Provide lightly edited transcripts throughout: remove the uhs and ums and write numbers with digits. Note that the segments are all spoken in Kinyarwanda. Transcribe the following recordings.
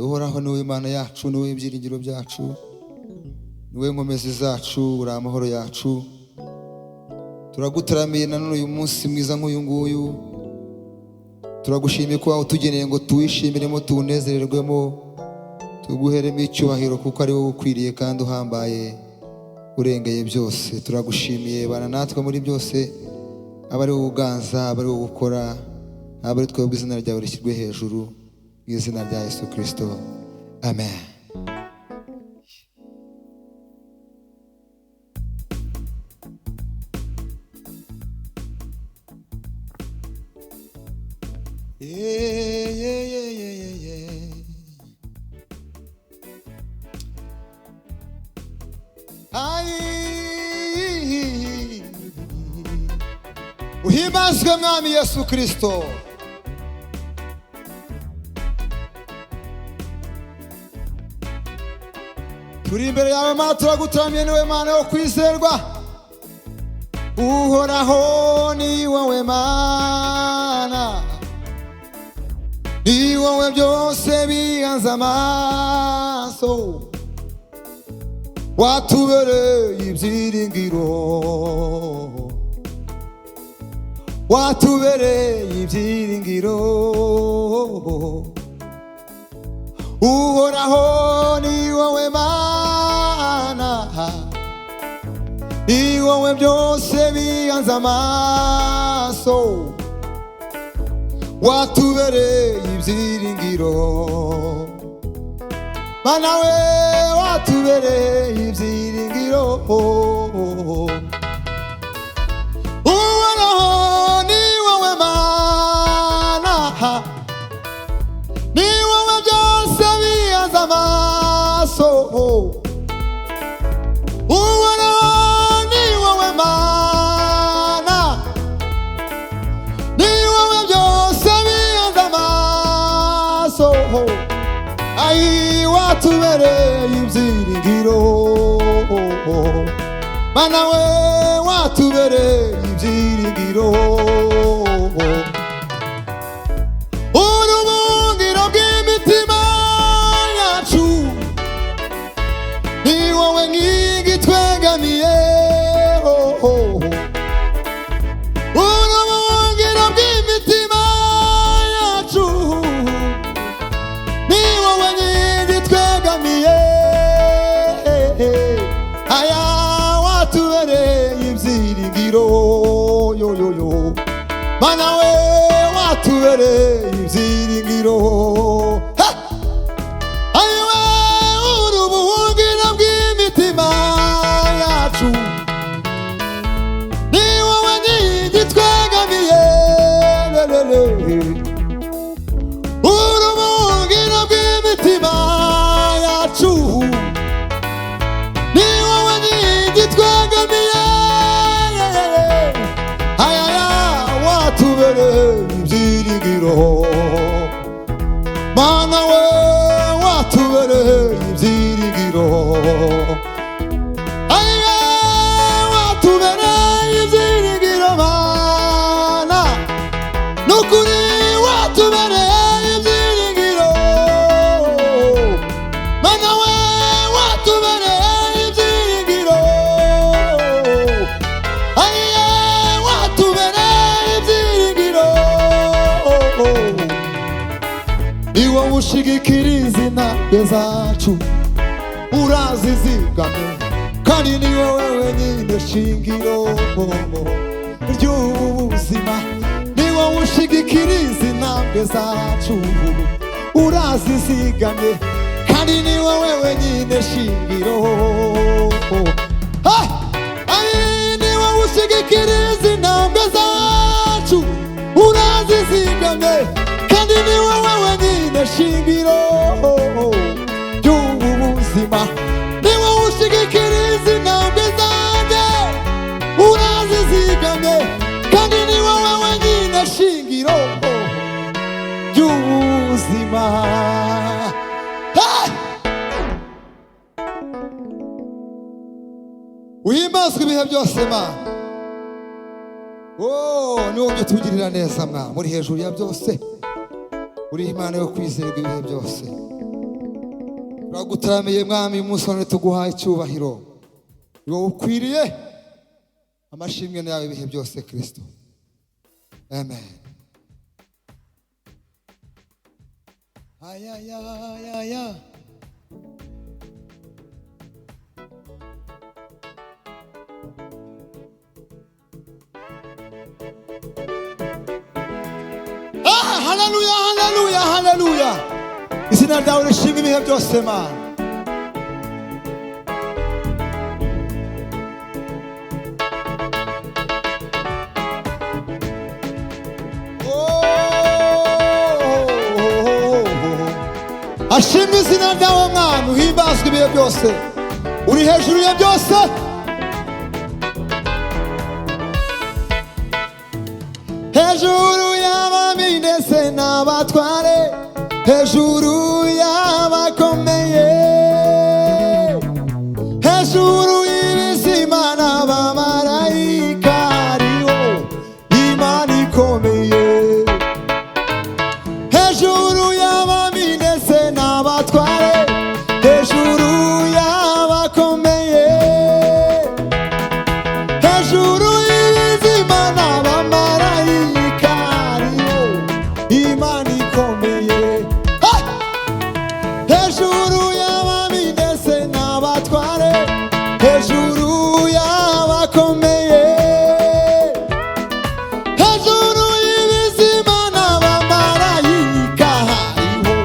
Uhoraho niwe Imana yacu, niwe ibyiringiro byacu, niwe nkomezi zacu, uri amahoro yacu. Turagutaramiye nanone uyu munsi mwiza nk'uyu nguyu. Turagushimiye ko utugeneye ngo tuwishimiremo, tuwunezererwemo, tuguheremo icyubahiro kuko ari wowe ukwiriye kandi uhambaye, urengeye byose. Turagushimiye bana natwe muri byose, aba ari wowe uganza, aba ari wowe ukora, aba ari twebwe izina ryawe rishyirwe hejuru, mu izina rya Yesu Kristo, amen. Uhimbazwe mwami Yesu Kristo. Turi imbere yawe Mana, turagutaramiye, niwe Mana yo kwizerwa. Uhoraho ni wowe Mana, ni wowe byose bihanze amaso, watubereye ibyiringiro, watubereye ibyiringiro. Uhoraho ni wowe Mana, ni wowe byose bihanze amaso, watubereye ibyiringiro. Mana we, watubereye ibyiringiro. Uhoraho ni wowe Mana, ni wowe byose bihanze amaso, Uhoraho ni wowe Mana, ni wowe byose bihanze amaso, ai watubereye ibyiringiro. Mana we, watubereye ibyiringiro. Urubungiro bw'imitima yacu, ni wowe nkingi twegamiye. Urubungiro bw'imitima yacu, ni wowe nkingi twegamiye. Aya watubereye ibyiringiro. Yo yo yo, Mana we, watubereye ibyiringiro. Ayiwe, urubuhungiro bw'imitima yacu, ni wowe nkingi twegamiye. Urubuhungiro bw'imitima yacu, ni wowe nkingi twegamiye. Ayaya, watubereye ibyiringiro. Mana we, watubereye ibyiringiro. Ayaya, watubereye ibyiringiro Mana, nukuri watubereye ibyiringiro. Mana we, watubereye ibyiringiro. Ayaya, watubereye ibyiringiro. Ni wowe ushigikira intambwe zacu, urazizigame, kandi ni wowe wenyine shingiro ry'ubuzima. Ni wowe ushigikira intambwe zacu, urazizigame, kandi ni wowe wenyine shingiro. Ni wowe ushigikira intambwe zacu, urazizigame, kandi ni wowe wenyine shingiro ry'ubuzima. Ni wowe ushigikira intambwe zanjye, urazizigamye, kandi ni wowe wenyine shingiro ry'ubuzima. Uhimbazwe ibihe byose Mana. Ni wowe tugirira neza Mwa, muri hejuru ya byose, uri Imana yo kwizerwa ibihe byose. turagutaramiye mwami umunsi none tuguhaye icyubahiro wowe ukwiriye amashimwe yawe ibihe byose Kristo amen aya ya ya ya haleluya haleluya haleluya izina ryawe rishimwe ibihe byose Mana ashimwe izina ryawe Mana uhimbazwe ibihe byose uri hejuru ya byose hejuru y'abami ndetse n'abatware hejuru y'abakomeye hejuru y'ibizima n'abamarayika hariho Imana ikomeye hejuru y'abami ndetse n'abatware hejuru y'abakomeye hejuru y'ibizima n'abamarayika hariho Imana ikomeye hejuru y'abami ndetse n'abatware hejuru y'abakomeye hejuru y'ibizima n'abamarayika hariho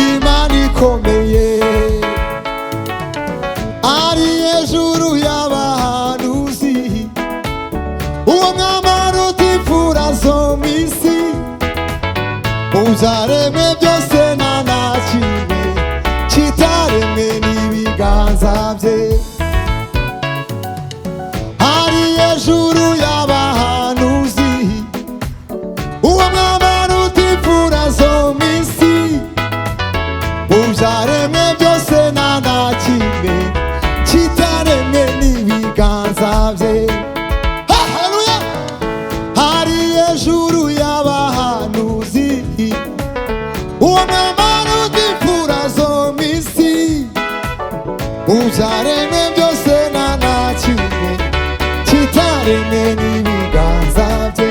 Imana ikomeye ari hejuru y'abahanuzi uwo mwambaro utifura zo mu isi mu byaremwe byose nta na kimwe kitaremwe n'ibiganza bye ari hejuru y'abahanuzi uwo mwambaro utifura zo mu isi mu byaremwe byose nta na kimwe kitaremwe n'ibiganza bye haleluya ari hejuru y'abahanuzi uwo mwambaro utifura zo mu isi mu byaremwe byose nta na kimwe kitaremwe n'ibiganza bye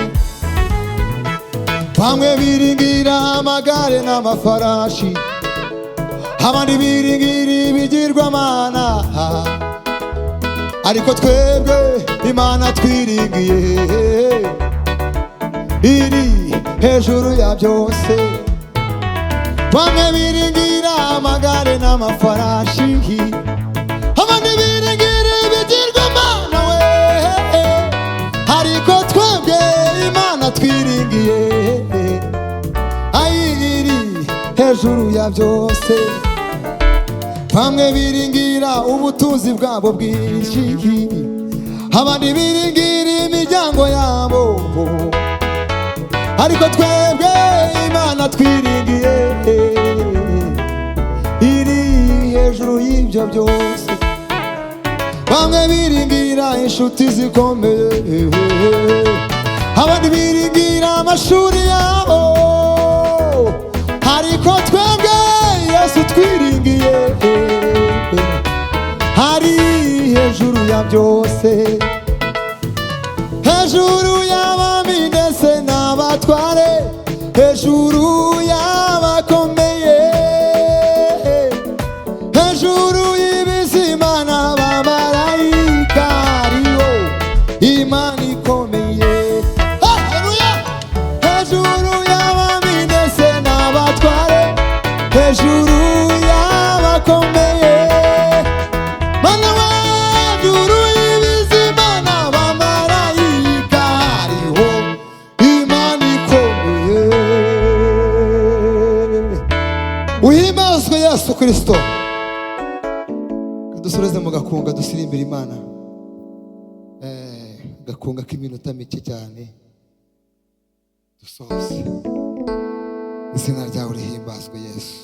bamwe biringira amagare n'amafarashi abandi biringira ibigirwamana ariko twebwe Imana twiringiye iri hejuru ya byose bamwe biringira amagare n'amafarashi abandi biringira ibigirwamana we ariko twebwe Imana twiringiye iri hejuru ya byose bamwe biringira ubutunzi bwabo bwinshi abandi biringira imiryango yabo ariko twebwe Imana twiringiye iri hejuru y'ibyo byose bamwe biringira inshuti zikomeye abandi biringira amashuri yabo ariko twebwe Yesu twiringiye ari hejuru ya byose hejuru y'abami ndetse n'abatware hejuru y'abakomeye hejuru y'ibizima n'abamarayika hariho Imana ikomeye haleluya hejuru y'abami ndetse n'abatware hejuru y'abakomeye mana we hejuru y'ibizima n'abamarayika hariho Imana ikomeye uhimbazwe Yesu Kristo dusoreze mu gakunga dusirimbira Imana gakunga k'iminota mike cyane dusoze izina ryawe rihimbazwe Yesu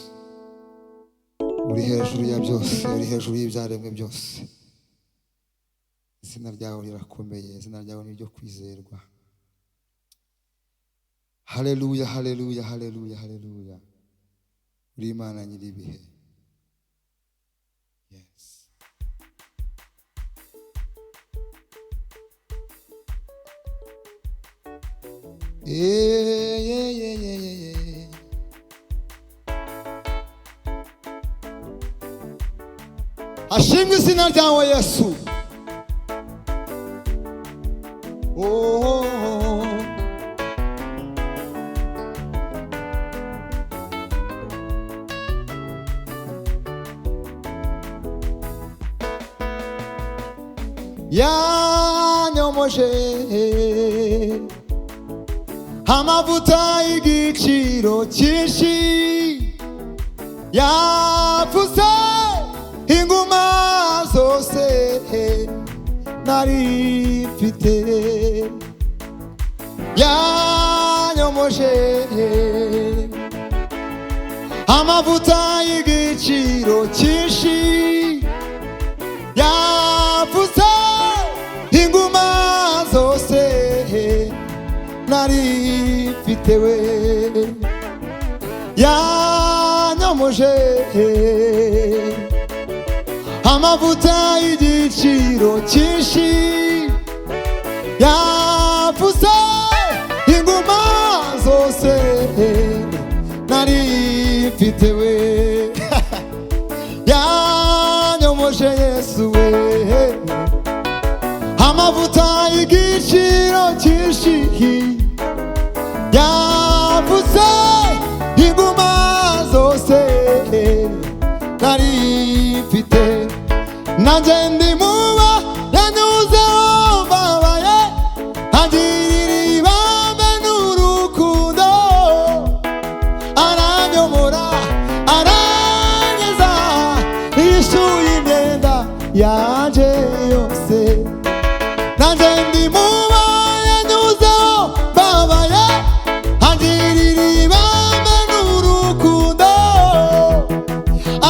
uri hejuru ya byose uri hejuru y'ibyaremwe byose izina ryawe rirakomeye izina ryawe ni ryo kwizerwa haleluya haleluya haleluya haleluya uri Imana nyiri ibihe Hashimwe izina ryawe Yesu. Yanyomoje amavuta y'igiciro cyinshi, yapfutse inguma zose nari mfite. Yanyomoje amavuta y'igiciro cyinshi, yapfutse inguma zose nari mfite we. Yanyomoje amavuta y'igiciro cyinshi, yapfutse inguma zose nari mfite we. Yanyomoje Yesu we amavuta y'igiciro cyinshi, yapfutse inguma zose nari mfite. Nanjye ndi muba yanyuzeho mbabaye, agirira ibambe n'urukundo, aranyomora aranyeza, yishuye imyenda yanje yose. Nanjye ndi muba yanyuzeho mbabaye, agirira ibambe n'urukundo,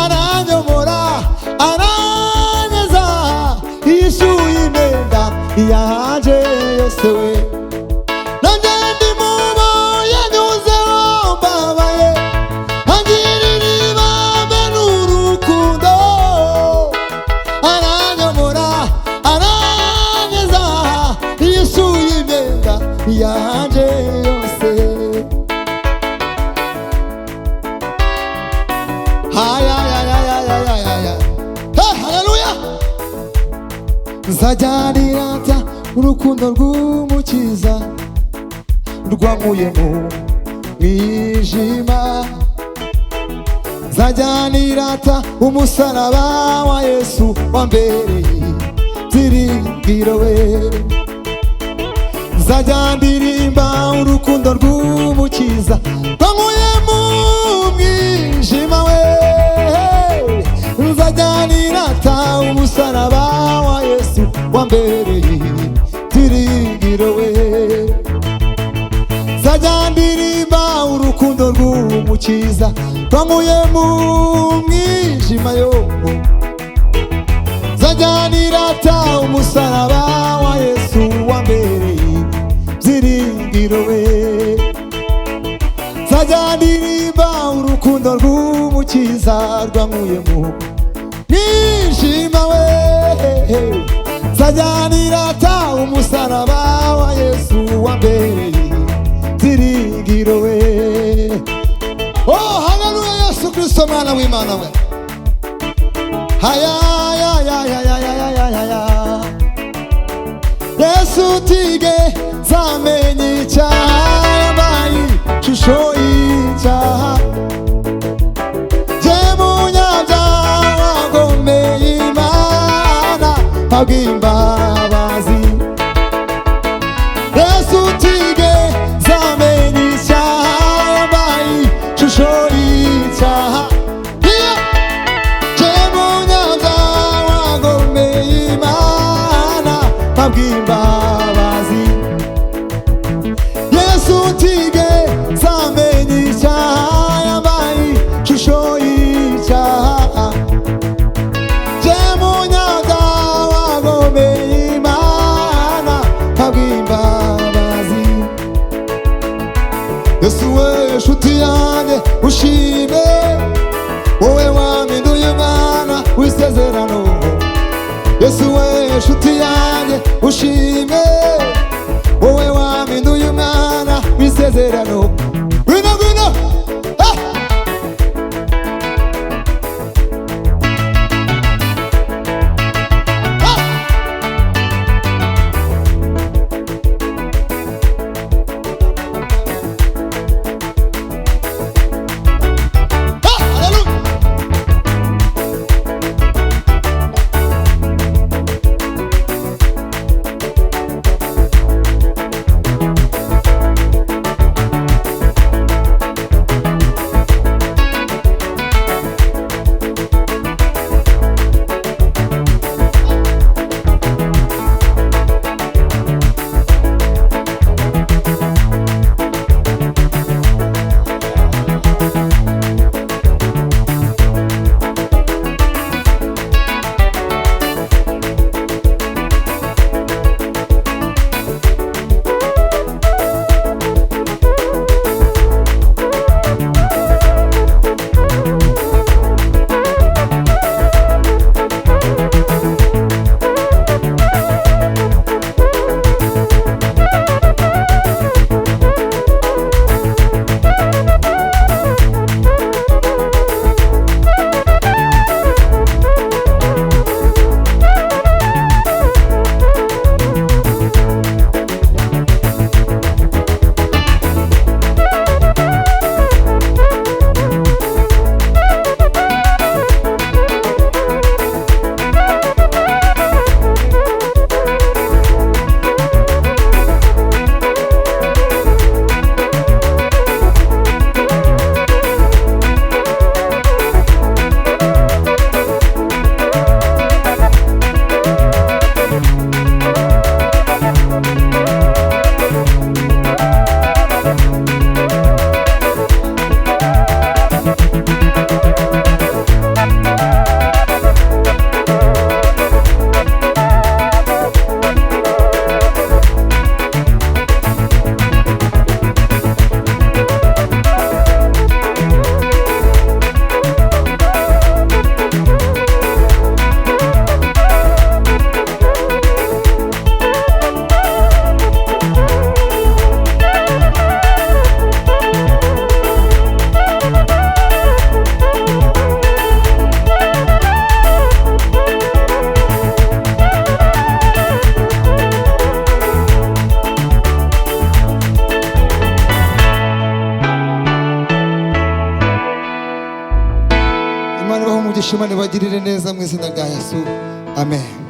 aranyomora aranyeza, yishuye imyenda yanje yose we. Nanjye ndi muba yanyuzeho mbabaye, agirira ibambe n'urukundo, aranyomora aranyeza, yishuye imyenda yanje yose. Haleluya. Nzajya nirata urukundo rw'umukiza, rwankuye mu mwijima. Nzajya nirata umusaraba wa Yesu wambereye byiringiro we. Nzajya ndirimba urukundo rw'umukiza, rwankuye mu mwijima we. Nzajya nirata umusaraba wa Yesu wambereye byiringiro we. Nzajya ndirimba urukundo rw'umukiza, rwankuye mu mwijima yo. Nzajya nirata umusaraba wa Yesu wambereye byiringiro we. Nzajya ndirimba urukundo rw'umukiza, rwankuye mu mwijima we. Nzajya nirata umusaraba wa Yesu wambereye byiringiro we. Oh, haleluya Yesu Kristo mwana w'Imana we. Haya ya ya ya ya ya ya ya. Yesu tige zamenye icyaha, yambaye ishusho y'icyaha. Je munyabyaha wagomeye Imana, abw'imbabazi. Yesu tige zamenye icyaha, yambaye ishusho y'icyaha. Je munyabyaha wagomeye Imana, abw'imbabazi. Yesu tige zamenye icyaha, yambaye ishusho y'icyaha. Je munyabyaha wagomeye Imana, abw'imbabazi. Yesu we nshuti yanjye ushime, wowe wampinduye umwana w'isezerano. Yesu we nshuti yanjye ushime, wowe wampinduye umwana w'isezerano. hano. Ngwino ngwino. Ah! Imana ibahumugishe, Imana ibagirire neza mu izina rya Yesu. Amen.